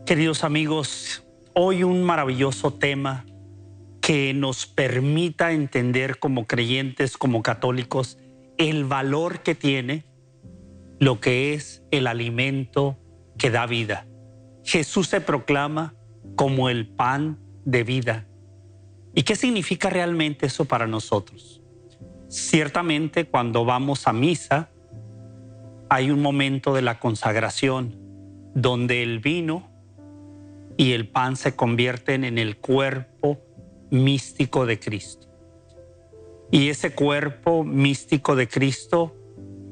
Queridos amigos, hoy un maravilloso tema que nos permita entender como creyentes, como católicos, el valor que tiene lo que es el alimento que da vida. Jesús se proclama como el pan de vida. ¿Y qué significa realmente eso para nosotros? Ciertamente, cuando vamos a misa, hay un momento de la consagración donde el vino y el pan se convierten en el cuerpo místico de Cristo. Y ese cuerpo místico de Cristo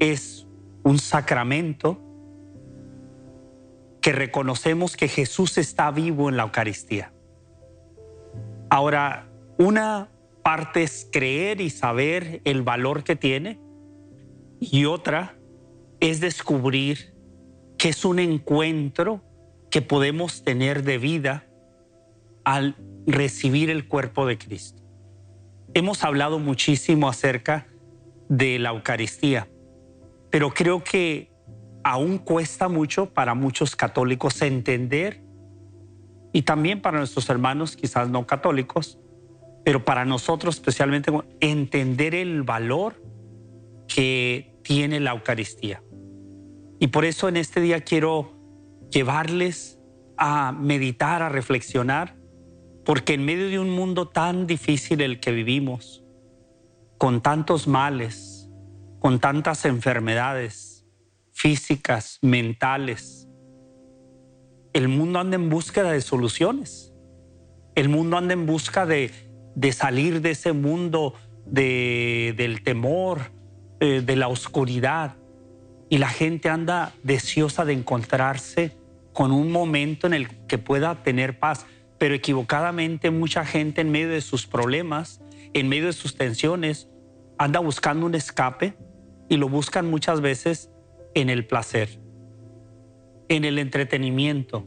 es un sacramento que reconocemos que Jesús está vivo en la Eucaristía. Ahora, una parte es creer y saber el valor que tiene, y otra es descubrir que es un encuentro que podemos tener de vida al recibir el cuerpo de Cristo. Hemos hablado muchísimo acerca de la Eucaristía, pero creo que aún cuesta mucho para muchos católicos entender, y también para nuestros hermanos quizás no católicos, pero para nosotros especialmente entender el valor que tiene la Eucaristía. Y por eso en este día quiero llevarles a meditar, a reflexionar, porque en medio de un mundo tan difícil el que vivimos, con tantos males, con tantas enfermedades físicas, mentales, el mundo anda en búsqueda de soluciones. El mundo anda en busca de salir de ese mundo del temor, de la oscuridad. Y la gente anda deseosa de encontrarse con un momento en el que pueda tener paz. Pero equivocadamente mucha gente en medio de sus problemas, en medio de sus tensiones, anda buscando un escape, y lo buscan muchas veces en el placer, en el entretenimiento,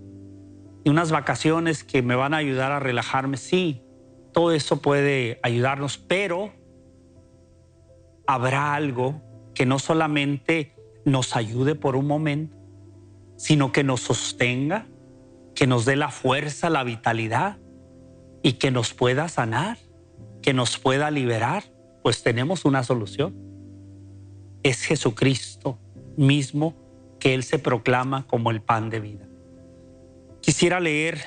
y unas vacaciones que me van a ayudar a relajarme. Sí, todo eso puede ayudarnos, pero habrá algo que no solamente nos ayude por un momento, sino que nos sostenga, que nos dé la fuerza, la vitalidad, y que nos pueda sanar, que nos pueda liberar. Pues tenemos una solución. Es Jesucristo mismo, que Él se proclama como el pan de vida. Quisiera leer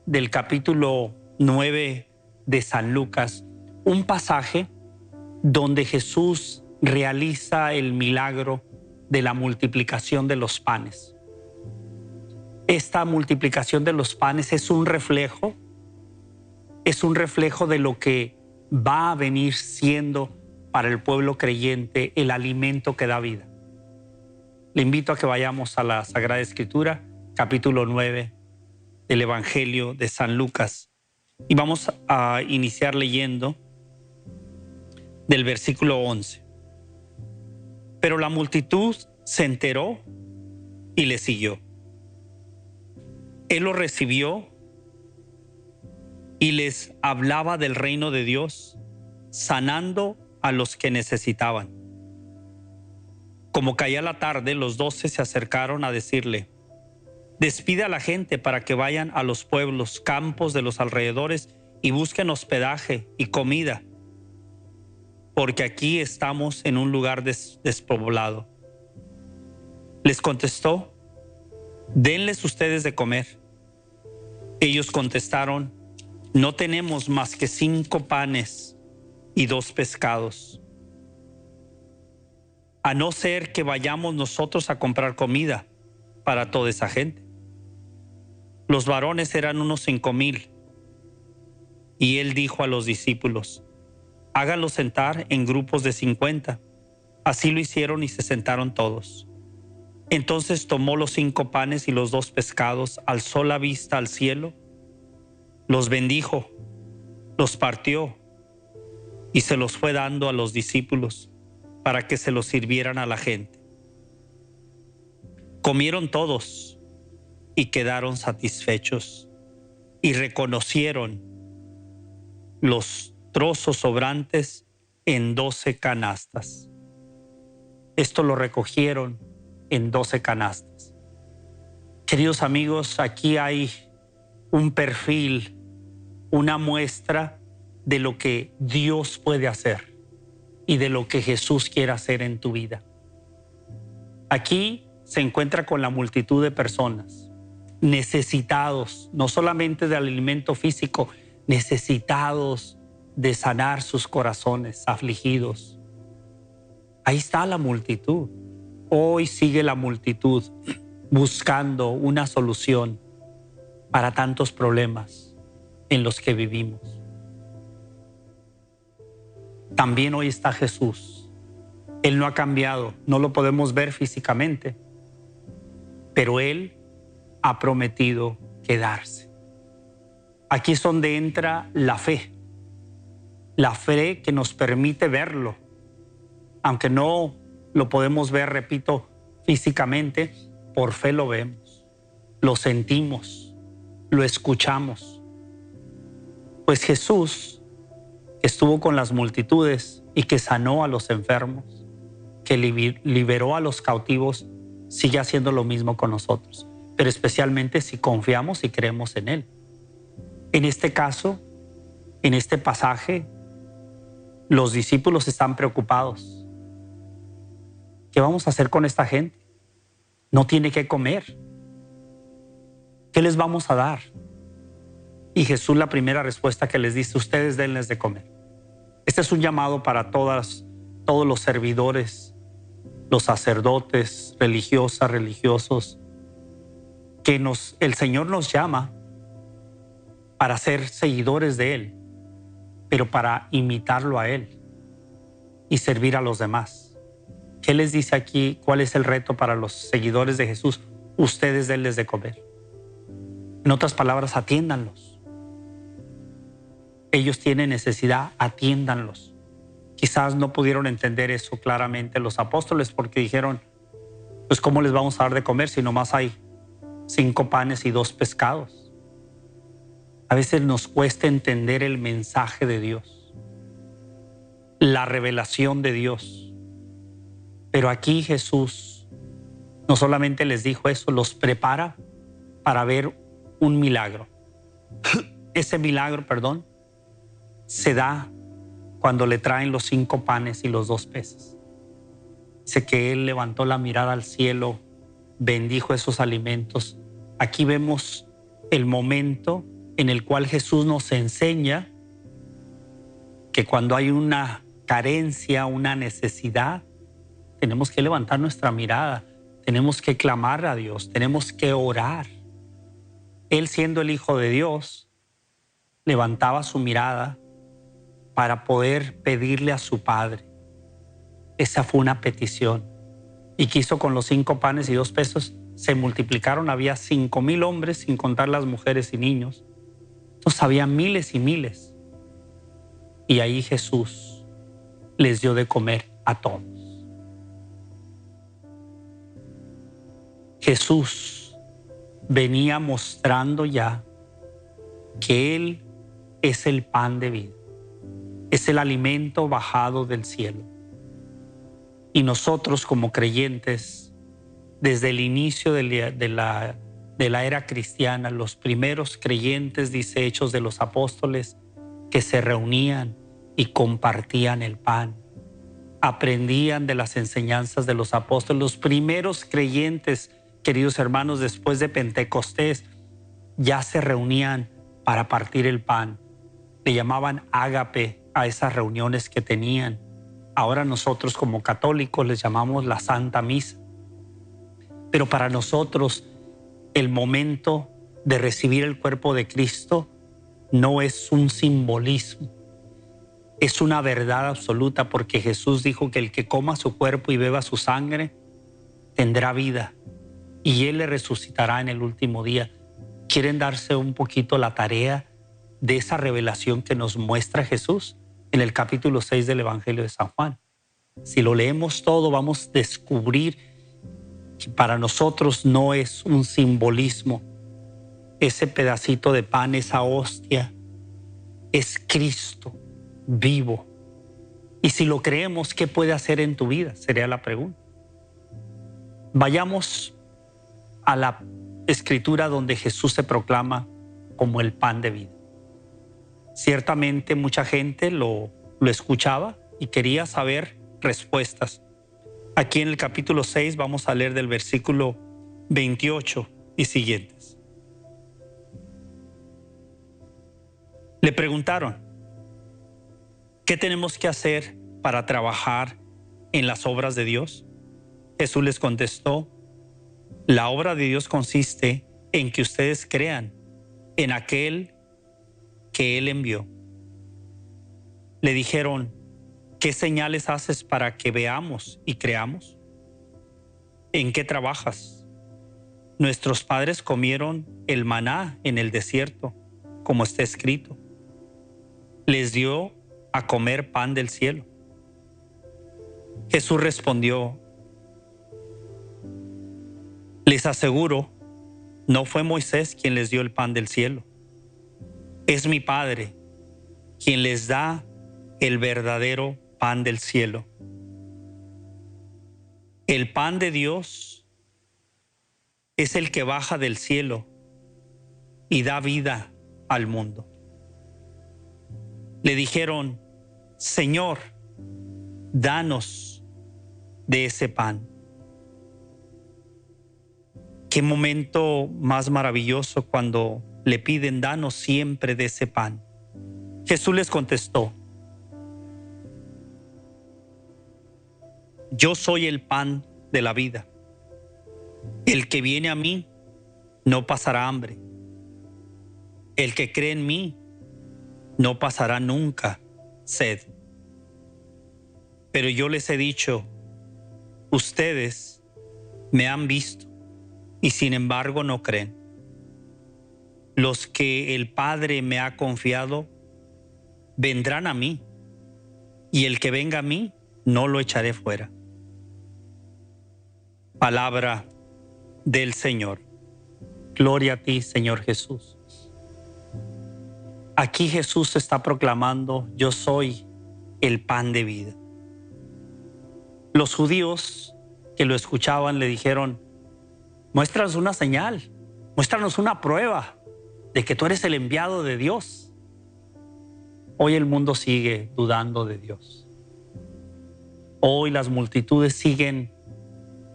del capítulo 9 de San Lucas un pasaje donde Jesús realiza el milagro de la multiplicación de los panes. Esta multiplicación de los panes es un reflejo de lo que va a venir siendo para el pueblo creyente el alimento que da vida. Le invito a que vayamos a la Sagrada Escritura, capítulo 9 del Evangelio de San Lucas, y vamos a iniciar leyendo del versículo 11. Pero la multitud se enteró y le siguió. Él los recibió y les hablaba del reino de Dios, sanando a los que necesitaban. Como caía la tarde, los 12 se acercaron a decirle: despide a la gente para que vayan a los pueblos, campos de los alrededores y busquen hospedaje y comida, porque aquí estamos en un lugar despoblado. Les contestó: denles ustedes de comer. Ellos contestaron: no tenemos más que 5 panes y 2 pescados, a no ser que vayamos nosotros a comprar comida para toda esa gente. Los varones eran unos 5,000. Y él dijo a los discípulos: háganlos sentar en grupos de 50. Así lo hicieron y se sentaron todos. Entonces tomó los 5 panes y los 2 pescados, alzó la vista al cielo, los bendijo, los partió y se los fue dando a los discípulos para que se los sirvieran a la gente. Comieron todos y quedaron satisfechos, y reconocieron los trozos sobrantes en 12 canastas. Esto lo recogieron en 12 canastas. Queridos amigos, aquí hay un perfil, una muestra de lo que Dios puede hacer y de lo que Jesús quiere hacer en tu vida. Aquí se encuentra con la multitud de personas necesitados, no solamente del alimento físico, necesitados de sanar sus corazones afligidos. Ahí está la multitud. Hoy sigue la multitud buscando una solución para tantos problemas en los que vivimos. También hoy está Jesús. Él no ha cambiado, no lo podemos ver físicamente, pero Él ha prometido quedarse. Aquí es donde entra la fe que nos permite verlo, aunque no lo podemos ver, repito, físicamente, por fe lo vemos, lo sentimos, lo escuchamos. Pues Jesús, que estuvo con las multitudes y que sanó a los enfermos, que liberó a los cautivos, sigue haciendo lo mismo con nosotros, pero especialmente si confiamos y creemos en Él. En este caso, en este pasaje, los discípulos están preocupados. ¿Qué vamos a hacer con esta gente? No tiene que comer. ¿Qué les vamos a dar? Y Jesús, la primera respuesta que les dice: ustedes denles de comer. Este es un llamado para todos los servidores, los sacerdotes, religiosas, religiosos, que el Señor nos llama para ser seguidores de Él, pero para imitarlo a Él y servir a los demás. ¿Qué les dice aquí? ¿Cuál es el reto para los seguidores de Jesús? Ustedes denles de comer. En otras palabras, atiéndanlos. Ellos tienen necesidad, atiéndanlos. Quizás no pudieron entender eso claramente los apóstoles, porque dijeron, pues ¿cómo les vamos a dar de comer si nomás hay 5 panes y 2 pescados? A veces nos cuesta entender el mensaje de Dios, la revelación de Dios. Pero aquí Jesús no solamente les dijo eso, los prepara para ver un milagro. Ese milagro, se da cuando le traen los 5 panes y los 2 peces. Dice que Él levantó la mirada al cielo, bendijo esos alimentos. Aquí vemos el momento en el cual Jesús nos enseña que cuando hay una carencia, una necesidad, tenemos que levantar nuestra mirada, tenemos que clamar a Dios, tenemos que orar. Él, siendo el Hijo de Dios, levantaba su mirada para poder pedirle a su Padre. Esa fue una petición. ¿Y qué hizo con los 5 panes y 2 peces? Se multiplicaron, había 5,000 hombres, sin contar las mujeres y niños. Entonces había miles y miles. Y ahí Jesús les dio de comer a todos. Jesús venía mostrando ya que Él es el pan de vida, es el alimento bajado del cielo. Y nosotros como creyentes, desde el inicio de la era cristiana, los primeros creyentes, dice Hechos de los Apóstoles, que se reunían y compartían el pan, aprendían de las enseñanzas de los apóstoles. Los primeros creyentes, queridos hermanos, después de Pentecostés, ya se reunían para partir el pan. Le llamaban ágape a esas reuniones que tenían. Ahora nosotros como católicos les llamamos la Santa Misa. Pero para nosotros el momento de recibir el cuerpo de Cristo no es un simbolismo, es una verdad absoluta, porque Jesús dijo que el que coma su cuerpo y beba su sangre tendrá vida y Él le resucitará en el último día. ¿Quieren darse un poquito la tarea de esa revelación que nos muestra Jesús en el capítulo 6 del Evangelio de San Juan? Si lo leemos todo, vamos a descubrir que para nosotros no es un simbolismo. Ese pedacito de pan, esa hostia, es Cristo vivo. Y si lo creemos, ¿qué puede hacer en tu vida? Sería la pregunta. Vayamos a la escritura donde Jesús se proclama como el pan de vida. Ciertamente mucha gente lo escuchaba y quería saber respuestas. Aquí en el capítulo 6 vamos a leer del versículo 28 y siguientes. Le preguntaron, ¿qué tenemos que hacer para trabajar en las obras de Dios? Jesús les contestó, la obra de Dios consiste en que ustedes crean en aquel que Él envió. Le dijeron, ¿qué señales haces para que veamos y creamos? ¿En qué trabajas? Nuestros padres comieron el maná en el desierto, como está escrito. Les dio a comer pan del cielo. Jesús respondió, les aseguro, no fue Moisés quien les dio el pan del cielo. Es mi Padre quien les da el verdadero pan del cielo. El pan de Dios es el que baja del cielo y da vida al mundo. Le dijeron, Señor, danos de ese pan. Qué momento más maravilloso cuando le piden, danos siempre de ese pan. Jesús les contestó, yo soy el pan de la vida. El que viene a mí no pasará hambre. El que cree en mí no pasará nunca sed. Pero yo les he dicho, ustedes me han visto y sin embargo no creen. Los que el Padre me ha confiado vendrán a mí, y el que venga a mí no lo echaré fuera. Palabra del Señor. Gloria a ti, Señor Jesús. Aquí Jesús está proclamando, yo soy el pan de vida. Los judíos que lo escuchaban le dijeron, muéstranos una señal, muéstranos una prueba de que tú eres el enviado de Dios. Hoy el mundo sigue dudando de Dios. Hoy las multitudes siguen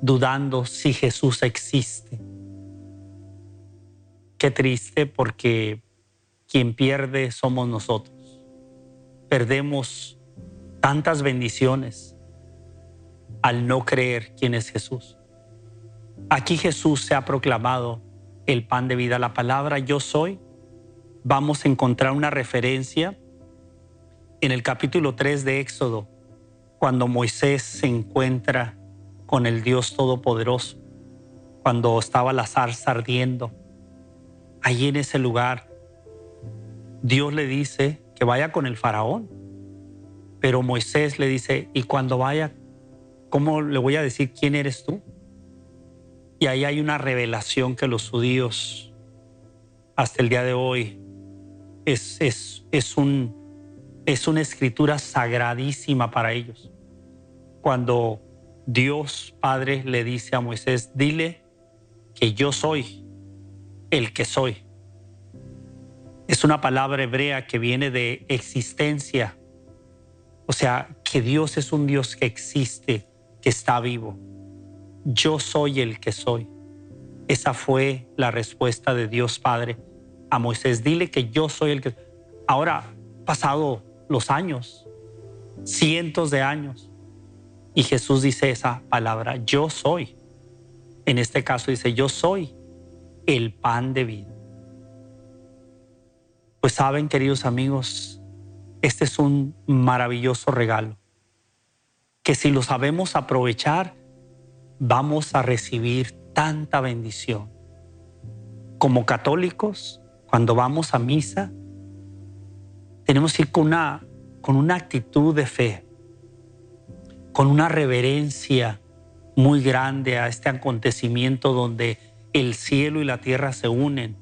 dudando si Jesús existe. Qué triste, porque quien pierde somos nosotros. Perdemos tantas bendiciones al no creer quién es Jesús. Aquí Jesús se ha proclamado el pan de vida. La palabra yo soy, vamos a encontrar una referencia en el capítulo 3 de Éxodo, cuando Moisés se encuentra con el Dios Todopoderoso, cuando estaba la zarza ardiendo. Allí en ese lugar, Dios le dice que vaya con el faraón, pero Moisés le dice, y cuando vaya, ¿cómo le voy a decir quién eres tú? Y ahí hay una revelación que los judíos hasta el día de hoy es una escritura sagradísima para ellos. Cuando Dios Padre le dice a Moisés, dile que yo soy el que soy. Es una palabra hebrea que viene de existencia. O sea, que Dios es un Dios que existe, que está vivo. Yo soy el que soy. Esa fue la respuesta de Dios Padre a Moisés. Dile que yo soy el que... Ahora, pasado los años, cientos de años, y Jesús dice esa palabra, yo soy. En este caso dice, yo soy el pan de vida. Pues saben, queridos amigos, este es un maravilloso regalo, que si lo sabemos aprovechar, vamos a recibir tanta bendición. Como católicos, cuando vamos a misa, tenemos que ir con una actitud de fe, con una reverencia muy grande a este acontecimiento donde el cielo y la tierra se unen,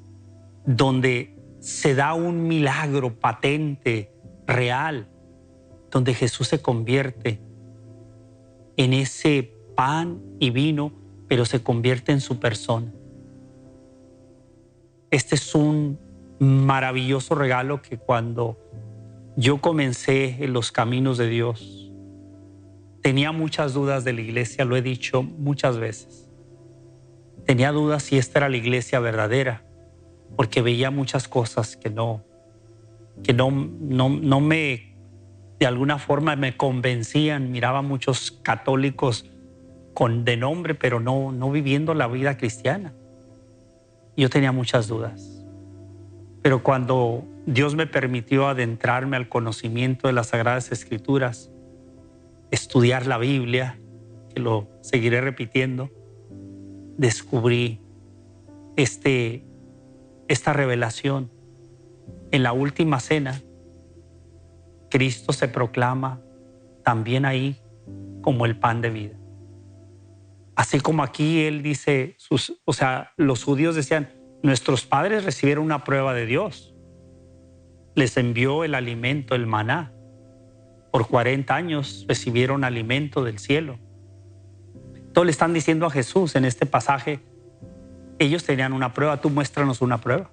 donde se da un milagro patente, real, donde Jesús se convierte en ese pan y vino, pero se convierte en su persona. Este es un maravilloso regalo que cuando yo comencé en los caminos de Dios, tenía muchas dudas de la iglesia, lo he dicho muchas veces. Tenía dudas si esta era la iglesia verdadera, porque veía muchas cosas que no me, de alguna forma me convencían. Miraba muchos católicos de nombre, pero no viviendo la vida cristiana. Yo tenía muchas dudas. Pero cuando Dios me permitió adentrarme al conocimiento de las Sagradas Escrituras, estudiar la Biblia, que lo seguiré repitiendo, descubrí esta revelación. En la última cena, Cristo se proclama también ahí como el pan de vida. Así como aquí Él dice, los judíos decían, nuestros padres recibieron una prueba de Dios. Les envió el alimento, el maná. Por 40 años recibieron alimento del cielo. Todos le están diciendo a Jesús en este pasaje, ellos tenían una prueba, tú muéstranos una prueba.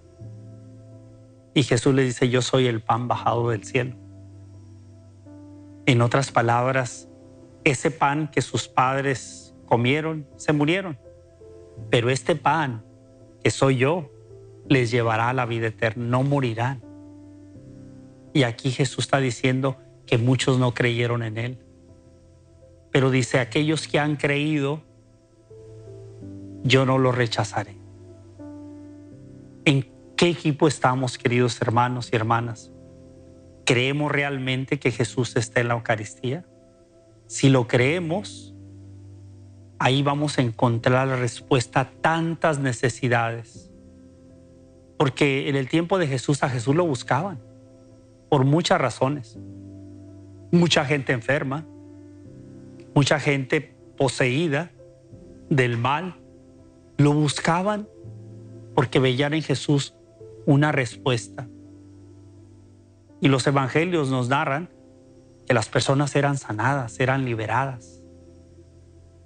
Y Jesús les dice, yo soy el pan bajado del cielo. En otras palabras, ese pan que sus padres comieron, se murieron. Pero este pan, que soy yo, les llevará a la vida eterna, no morirán. Y aquí Jesús está diciendo que muchos no creyeron en Él. Pero dice, aquellos que han creído, yo no los rechazaré. ¿En qué equipo estamos, queridos hermanos y hermanas? ¿Creemos realmente que Jesús está en la Eucaristía? Si lo creemos, ahí vamos a encontrar la respuesta a tantas necesidades. Porque en el tiempo de Jesús, a Jesús lo buscaban por muchas razones. Mucha gente enferma, mucha gente poseída del mal, lo buscaban porque veían en Jesús una respuesta. Y los evangelios nos narran que las personas eran sanadas, eran liberadas.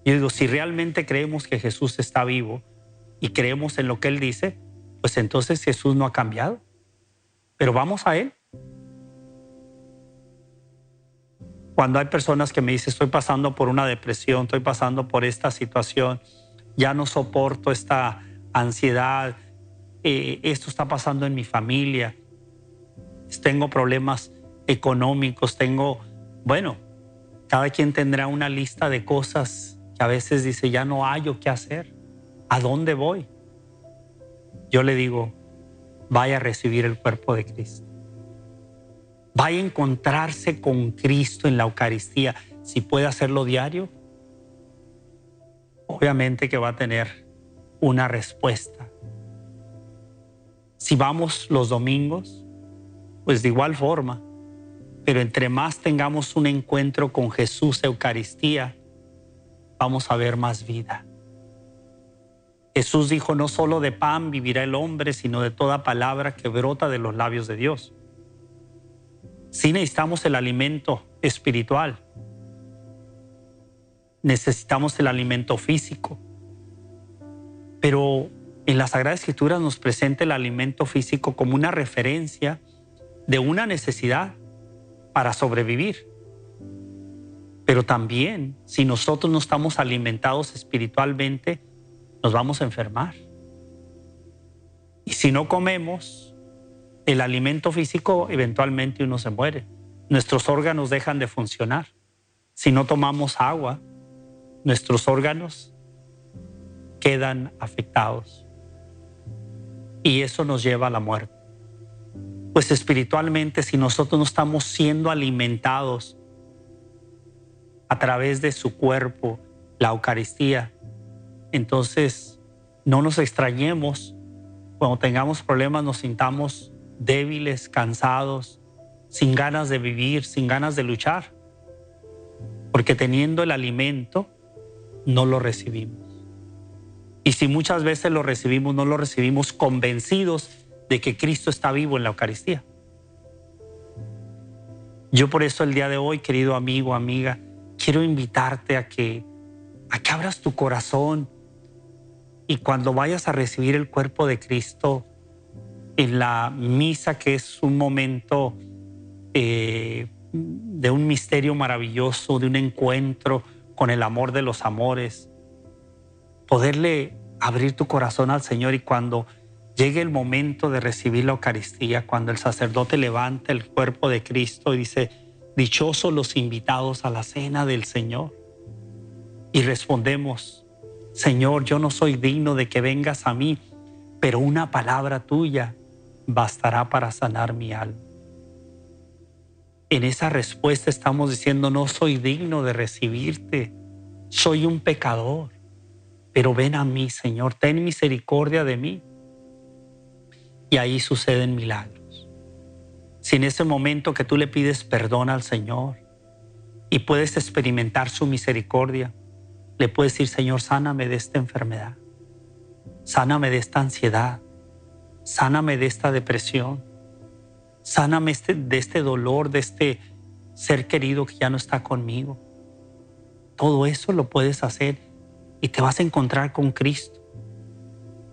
Yo digo, si realmente creemos que Jesús está vivo y creemos en lo que Él dice, pues entonces Jesús no ha cambiado. Pero vamos a Él. Cuando hay personas que me dicen, estoy pasando por una depresión, estoy pasando por esta situación, ya no soporto esta ansiedad, esto está pasando en mi familia, tengo problemas económicos, cada quien tendrá una lista de cosas que a veces dice, ya no hallo qué hacer, ¿a dónde voy? Yo le digo, vaya a recibir el cuerpo de Cristo. Vaya a encontrarse con Cristo en la Eucaristía. Si puede hacerlo diario, obviamente que va a tener una respuesta. Si vamos los domingos, pues de igual forma. Pero entre más tengamos un encuentro con Jesús, Eucaristía, vamos a ver más vida. Jesús dijo, no solo de pan vivirá el hombre, sino de toda palabra que brota de los labios de Dios. Sí necesitamos el alimento espiritual. Necesitamos el alimento físico. Pero en la Sagrada Escritura nos presenta el alimento físico como una referencia de una necesidad para sobrevivir. Pero también, si nosotros no estamos alimentados espiritualmente, nos vamos a enfermar. Y si no comemos el alimento físico, eventualmente uno se muere. Nuestros órganos dejan de funcionar. Si no tomamos agua, nuestros órganos quedan afectados. Y eso nos lleva a la muerte. Pues espiritualmente, si nosotros no estamos siendo alimentados a través de su cuerpo, la Eucaristía, entonces no nos extrañemos cuando tengamos problemas, nos sintamos débiles, cansados, sin ganas de vivir, sin ganas de luchar, porque teniendo el alimento no lo recibimos. Y si muchas veces lo recibimos, no lo recibimos convencidos de que Cristo está vivo en la Eucaristía. Yo por eso el día de hoy, querido amigo, amiga, quiero invitarte a que abras tu corazón y cuando vayas a recibir el cuerpo de Cristo, en la misa, que es un momento de un misterio maravilloso, de un encuentro con el amor de los amores, poderle abrir tu corazón al Señor, y cuando llegue el momento de recibir la Eucaristía, cuando el sacerdote levanta el cuerpo de Cristo y dice: dichosos los invitados a la cena del Señor, y respondemos: Señor, yo no soy digno de que vengas a mí, pero una palabra tuya bastará para sanar mi alma. En esa respuesta estamos diciendo: no soy digno de recibirte, soy un pecador, pero ven a mí, Señor, ten misericordia de mí. Y ahí suceden milagros. Si en ese momento que tú le pides perdón al Señor y puedes experimentar su misericordia, le puedes decir: Señor, sáname de esta enfermedad, sáname de esta ansiedad, sáname de esta depresión, sáname de este dolor, de este ser querido que ya no está conmigo. Todo eso lo puedes hacer y te vas a encontrar con Cristo.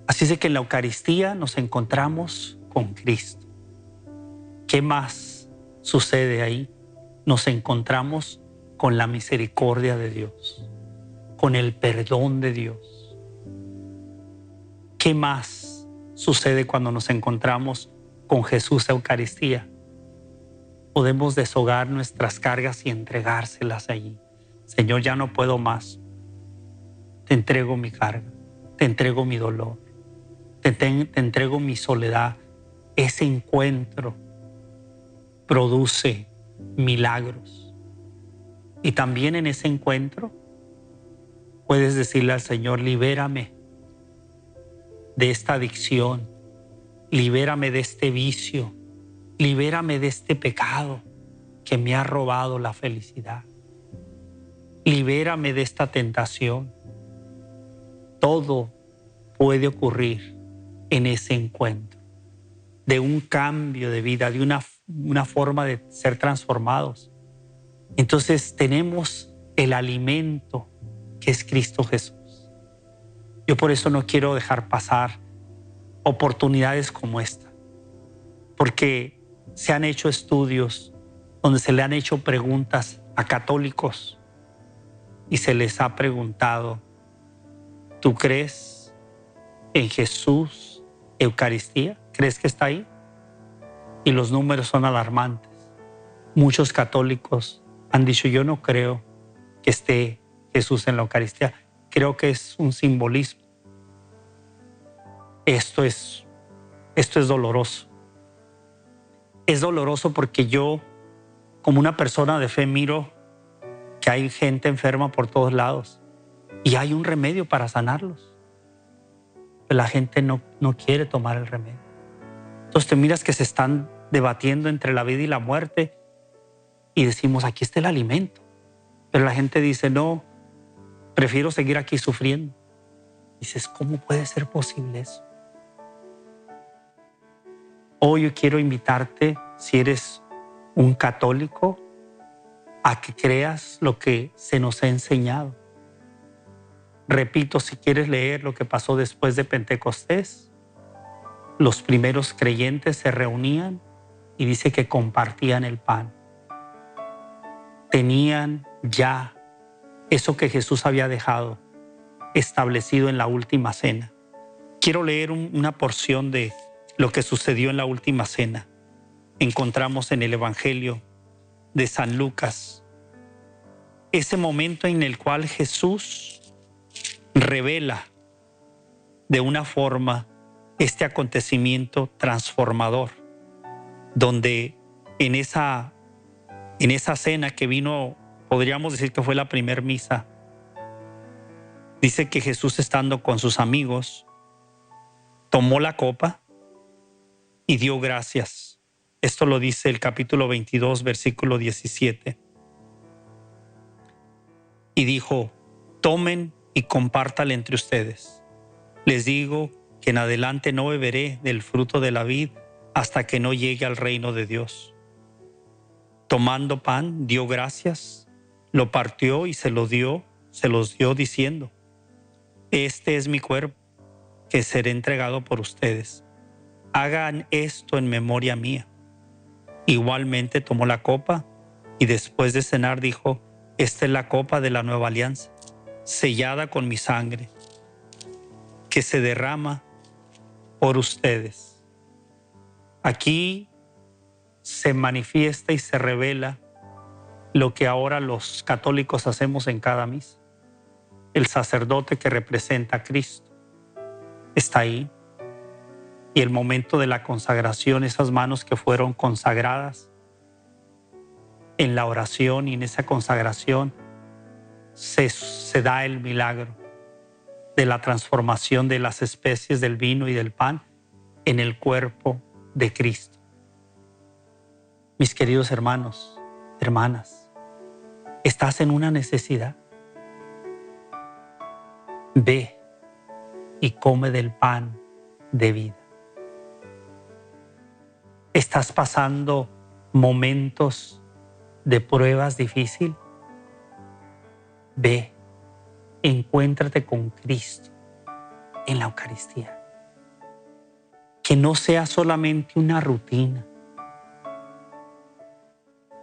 Así es que en la Eucaristía nos encontramos con Cristo. ¿Qué más sucede ahí? Nos encontramos con la misericordia de Dios, con el perdón de Dios. ¿Qué más sucede cuando nos encontramos con Jesús Eucaristía? Podemos deshogar nuestras cargas y entregárselas allí. Señor, ya no puedo más. Te entrego mi carga, te entrego mi dolor, te entrego mi soledad. Ese encuentro produce milagros. Y también en ese encuentro puedes decirle al Señor: libérame de esta adicción, libérame de este vicio, libérame de este pecado que me ha robado la felicidad, libérame de esta tentación. Todo puede ocurrir en ese encuentro, de un cambio de vida, de una forma de ser transformados. Entonces tenemos el alimento que es Cristo Jesús. Yo por eso no quiero dejar pasar oportunidades como esta, porque se han hecho estudios donde se le han hecho preguntas a católicos y se les ha preguntado: ¿tú crees en Jesús Eucaristía? ¿Crees que está ahí? Y los números son alarmantes. Muchos católicos han dicho: yo no creo que esté Jesús en la Eucaristía, creo que es un simbolismo. Esto es doloroso. Es doloroso porque yo, como una persona de fe, miro que hay gente enferma por todos lados y hay un remedio para sanarlos, pero la gente no quiere tomar el remedio. Entonces te miras que se están debatiendo entre la vida y la muerte y decimos: aquí está el alimento. Pero la gente dice: no, prefiero seguir aquí sufriendo. Dices: ¿cómo puede ser posible eso? Hoy yo quiero invitarte, si eres un católico, a que creas lo que se nos ha enseñado. Repito, si quieres leer lo que pasó después de Pentecostés, los primeros creyentes se reunían y dice que compartían el pan. Tenían ya eso que Jesús había dejado establecido en la última cena. Quiero leer una porción de lo que sucedió en la última cena. Encontramos en el Evangelio de San Lucas ese momento en el cual Jesús revela de una forma este acontecimiento transformador, donde en esa cena que vino, podríamos decir que fue la primer misa, dice que Jesús, estando con sus amigos, tomó la copa y dio gracias. Esto lo dice el capítulo 22, versículo 17. Y dijo: tomen y compártala entre ustedes. Les digo que en adelante no beberé del fruto de la vid hasta que no llegue al reino de Dios. Tomando pan, dio gracias, lo partió y se los dio diciendo: este es mi cuerpo, que será entregado por ustedes. Hagan esto en memoria mía. Igualmente tomó la copa y después de cenar dijo: esta es la copa de la nueva alianza, sellada con mi sangre, que se derrama por ustedes. Aquí se manifiesta y se revela lo que ahora los católicos hacemos en cada misa. El sacerdote que representa a Cristo está ahí. Y el momento de la consagración, esas manos que fueron consagradas en la oración y en esa consagración se da el milagro de la transformación de las especies del vino y del pan en el cuerpo de Cristo. Mis queridos hermanos, hermanas, ¿estás en una necesidad? Ve y come del pan de vida. ¿Estás pasando momentos de pruebas difíciles? Ve, encuéntrate con Cristo en la Eucaristía. Que no sea solamente una rutina.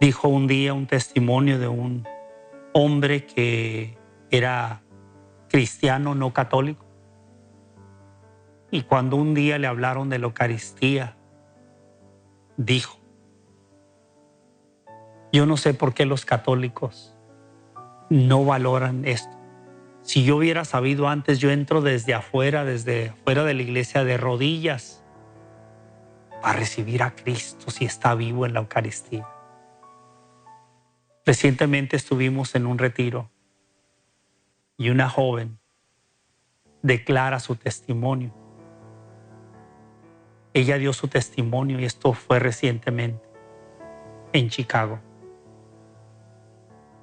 Dijo un día un testimonio de un hombre que era cristiano no católico. Y cuando un día le hablaron de la Eucaristía, dijo: yo no sé por qué los católicos no valoran esto. Si yo hubiera sabido antes, yo entro desde afuera de la iglesia de rodillas para recibir a Cristo si está vivo en la Eucaristía. Recientemente estuvimos en un retiro y una joven declara su testimonio. Ella dio su testimonio y esto fue recientemente en Chicago.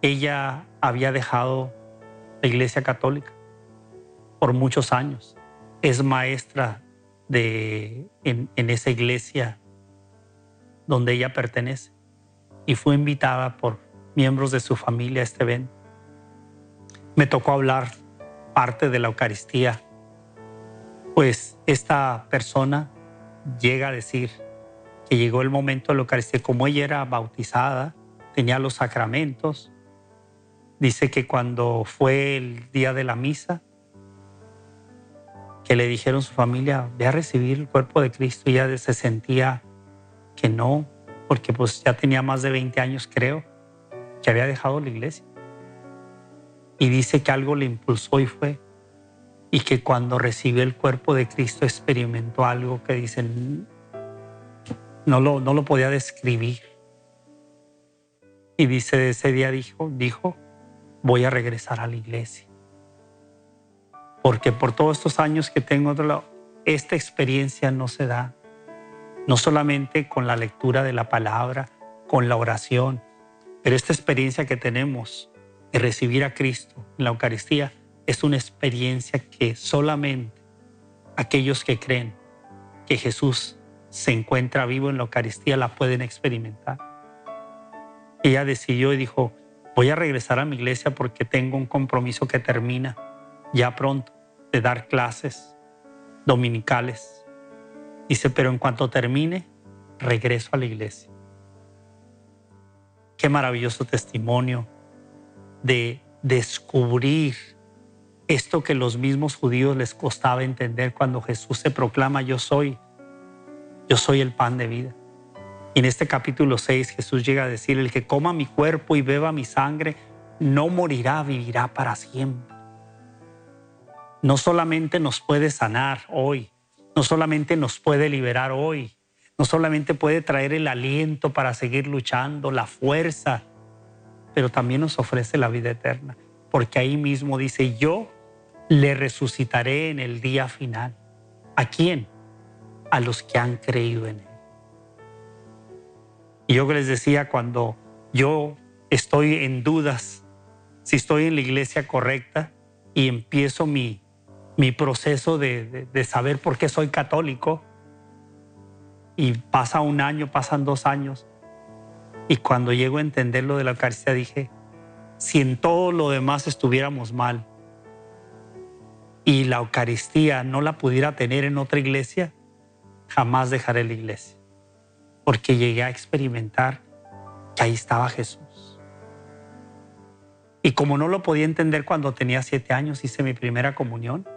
Ella había dejado la Iglesia Católica por muchos años. Es maestra en esa iglesia donde ella pertenece y fue invitada por miembros de su familia a este evento. Me tocó hablar parte de la Eucaristía, pues esta persona llega a decir que llegó el momento de la Eucaristía. Como ella era bautizada, tenía los sacramentos, dice que cuando fue el día de la misa, que le dijeron su familia: ve a recibir el cuerpo de Cristo, y ella se sentía que no, porque pues ya tenía más de 20 años, creo, que había dejado la iglesia. Y dice que algo le impulsó y fue, y que cuando recibió el cuerpo de Cristo experimentó algo que dicen no lo podía describir. Y dice, de ese día dijo: voy a regresar a la iglesia. Porque por todos estos años que tengo, esta experiencia no se da. No solamente con la lectura de la palabra, con la oración, pero esta experiencia que tenemos de recibir a Cristo en la Eucaristía es una experiencia que solamente aquellos que creen que Jesús se encuentra vivo en la Eucaristía la pueden experimentar. Ella decidió y dijo: voy a regresar a mi iglesia porque tengo un compromiso que termina ya pronto, de dar clases dominicales. Dice: pero en cuanto termine, regreso a la iglesia. Qué maravilloso testimonio de descubrir esto que los mismos judíos les costaba entender cuando Jesús se proclama: yo soy el pan de vida. Y en este capítulo 6 Jesús llega a decir: el que coma mi cuerpo y beba mi sangre no morirá, vivirá para siempre. No solamente nos puede sanar hoy, no solamente nos puede liberar hoy, no solamente puede traer el aliento para seguir luchando, la fuerza, pero también nos ofrece la vida eterna. Porque ahí mismo dice: yo le resucitaré en el día final. ¿A quién? A los que han creído en él. Y yo les decía, cuando yo estoy en dudas si estoy en la iglesia correcta y empiezo mi proceso de saber por qué soy católico, y pasa un año, pasan 2 años, y cuando llego a entender lo de la Eucaristía dije: si en todo lo demás estuviéramos mal y la Eucaristía no la pudiera tener en otra iglesia, jamás dejaré la iglesia, porque llegué a experimentar que ahí estaba Jesús. Y como no lo podía entender cuando tenía 7 años, hice mi primera comunión.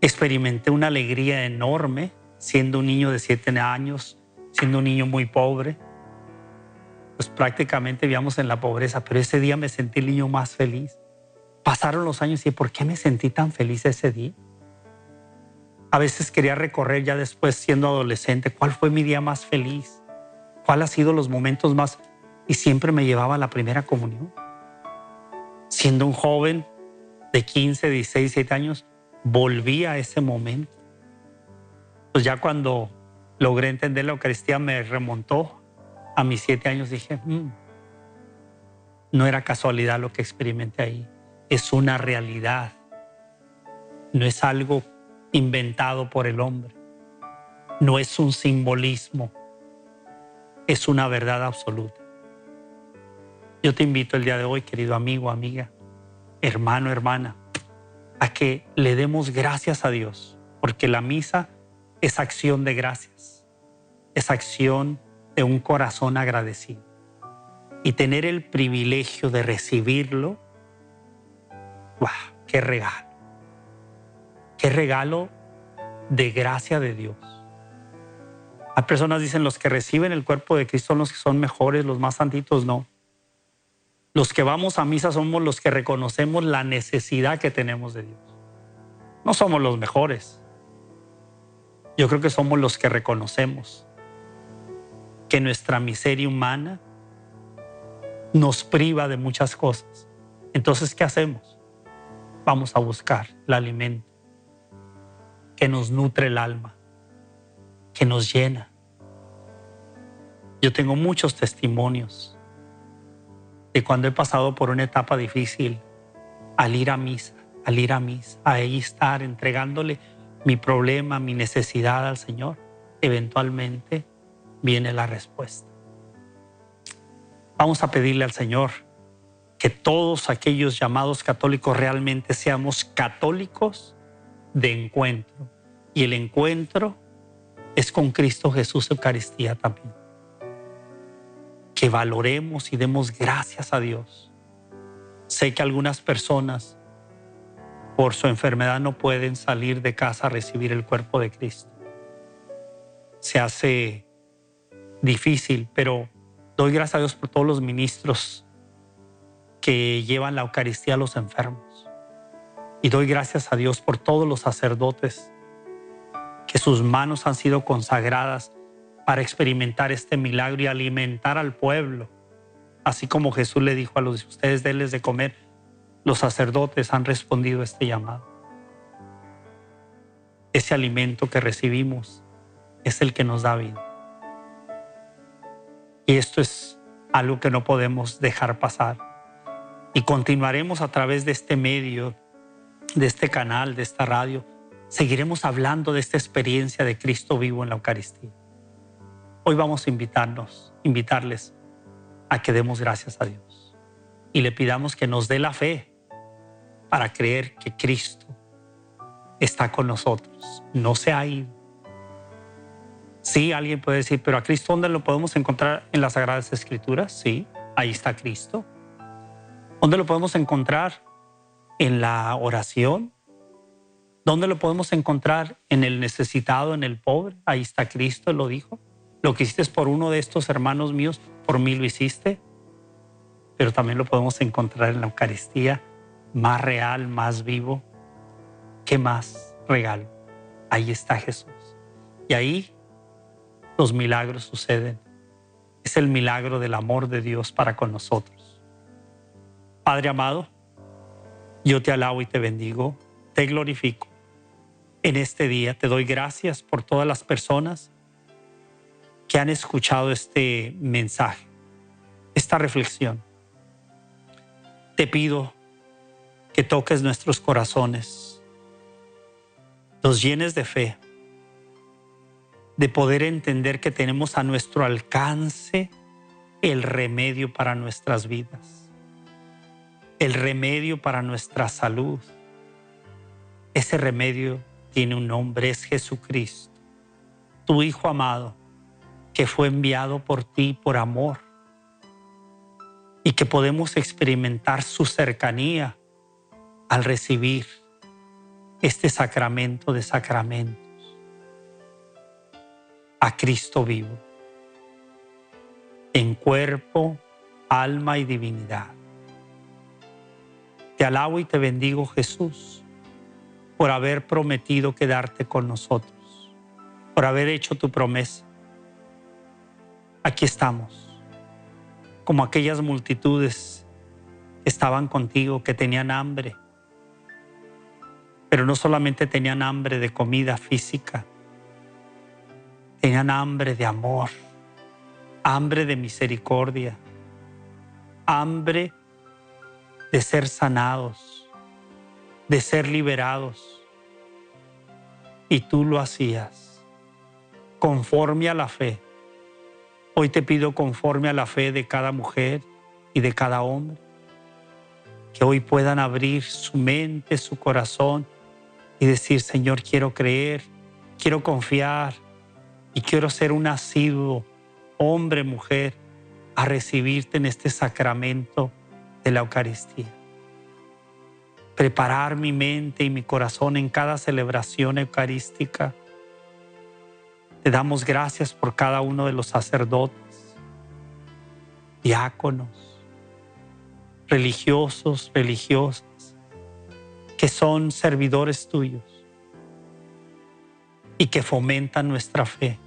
Experimenté una alegría enorme siendo un niño de 7 años, siendo un niño muy pobre. Pues prácticamente vivíamos en la pobreza, pero ese día me sentí el niño más feliz. Pasaron los años y ¿por qué me sentí tan feliz ese día? A veces quería recorrer ya después siendo adolescente, ¿cuál fue mi día más feliz? ¿Cuál ha sido los momentos más? Y siempre me llevaba a la primera comunión. Siendo un joven de 15, 16, 17 años, volví a ese momento. Pues ya cuando logré entender la Eucaristía me remontó a mis 7 años. Dije, no era casualidad lo que experimenté ahí. Es una realidad. No es algo inventado por el hombre. No es un simbolismo. Es una verdad absoluta. Yo te invito el día de hoy, querido amigo, amiga, hermano, hermana, a que le demos gracias a Dios, porque la misa es acción de gracias, es acción de un corazón agradecido. Y tener el privilegio de recibirlo, ¡wow! ¡Qué regalo! ¡Qué regalo de gracia de Dios! Hay personas que dicen, los que reciben el cuerpo de Cristo son los que son mejores, los más santitos. No. Los que vamos a misa somos los que reconocemos la necesidad que tenemos de Dios. No somos los mejores. Yo creo que somos los que reconocemos que nuestra miseria humana nos priva de muchas cosas. Entonces, ¿qué hacemos? Vamos a buscar el alimento que nos nutre el alma, que nos llena. Yo tengo muchos testimonios de cuando he pasado por una etapa difícil, al ir a misa, ahí estar entregándole mi problema, mi necesidad al Señor, eventualmente viene la respuesta. Vamos a pedirle al Señor que todos aquellos llamados católicos realmente seamos católicos de encuentro. Y el encuentro es con Cristo Jesús, Eucaristía también. Que valoremos y demos gracias a Dios. Sé que algunas personas por su enfermedad no pueden salir de casa a recibir el cuerpo de Cristo. Se hace difícil, pero doy gracias a Dios por todos los ministros que llevan la Eucaristía a los enfermos. Y doy gracias a Dios por todos los sacerdotes que sus manos han sido consagradas para experimentar este milagro y alimentar al pueblo. Así como Jesús le dijo a los de ustedes, denles de comer, los sacerdotes han respondido a este llamado. Ese alimento que recibimos es el que nos da vida. Y esto es algo que no podemos dejar pasar. Y continuaremos a través de este medio, de este canal, de esta radio. Seguiremos hablando de esta experiencia de Cristo vivo en la Eucaristía. Hoy vamos a invitarles a que demos gracias a Dios y le pidamos que nos dé la fe para creer que Cristo está con nosotros, no se ha ido. Sí, alguien puede decir, pero a Cristo, ¿dónde lo podemos encontrar? En las Sagradas Escrituras. Sí, ahí está Cristo. ¿Dónde lo podemos encontrar? En la oración. ¿Dónde lo podemos encontrar? En el necesitado, en el pobre. Ahí está Cristo, lo dijo. Lo que hiciste por uno de estos hermanos míos, por mí lo hiciste. Pero también lo podemos encontrar en la Eucaristía, más real, más vivo. ¿Qué más regalo? Ahí está Jesús. Y ahí los milagros suceden. Es el milagro del amor de Dios para con nosotros. Padre amado, yo te alabo y te bendigo, te glorifico. En este día te doy gracias por todas las personas que han escuchado este mensaje, esta reflexión. Te pido que toques nuestros corazones, los llenes de fe, de poder entender que tenemos a nuestro alcance el remedio para nuestras vidas, el remedio para nuestra salud. Ese remedio tiene un nombre, es Jesucristo, tu Hijo amado, que fue enviado por ti por amor y que podemos experimentar su cercanía al recibir este sacramento de sacramentos, a Cristo vivo, en cuerpo, alma y divinidad. Te alabo y te bendigo, Jesús, por haber prometido quedarte con nosotros, por haber hecho tu promesa. Aquí estamos, como aquellas multitudes que estaban contigo, que tenían hambre, pero no solamente tenían hambre de comida física, tenían hambre de amor, hambre de misericordia, hambre de ser sanados, de ser liberados. Y tú lo hacías conforme a la fe. Hoy te pido conforme a la fe de cada mujer y de cada hombre, que hoy puedan abrir su mente, su corazón y decir: Señor, quiero creer, quiero confiar y quiero ser un asiduo, hombre, mujer, a recibirte en este sacramento de la Eucaristía. Preparar mi mente y mi corazón en cada celebración eucarística. Te damos gracias por cada uno de los sacerdotes, diáconos, religiosos, religiosas, que son servidores tuyos y que fomentan nuestra fe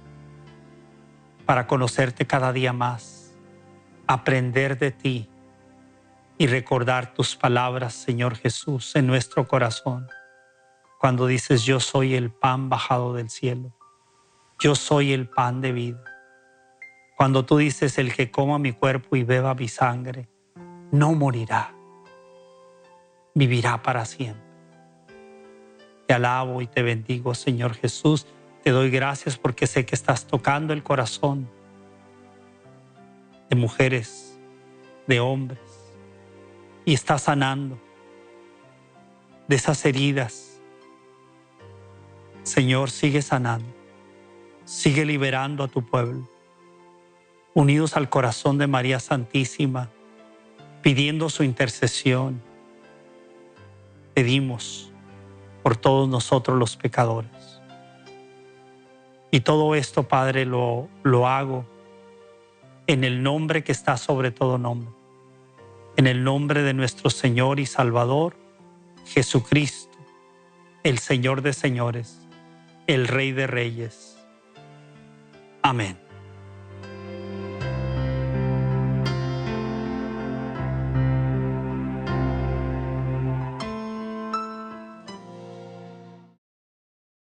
para conocerte cada día más, aprender de ti y recordar tus palabras, Señor Jesús, en nuestro corazón. Cuando dices: yo soy el pan bajado del cielo, yo soy el pan de vida. Cuando tú dices: el que coma mi cuerpo y beba mi sangre, no morirá, vivirá para siempre. Te alabo y te bendigo, Señor Jesús. Te doy gracias porque sé que estás tocando el corazón de mujeres, de hombres, y estás sanando de esas heridas. Señor, sigue sanando, sigue liberando a tu pueblo, unidos al corazón de María Santísima, pidiendo su intercesión. Pedimos por todos nosotros los pecadores. Y todo esto, Padre, lo hago en el nombre que está sobre todo nombre, en el nombre de nuestro Señor y Salvador, Jesucristo, el Señor de señores, el Rey de reyes. Amén.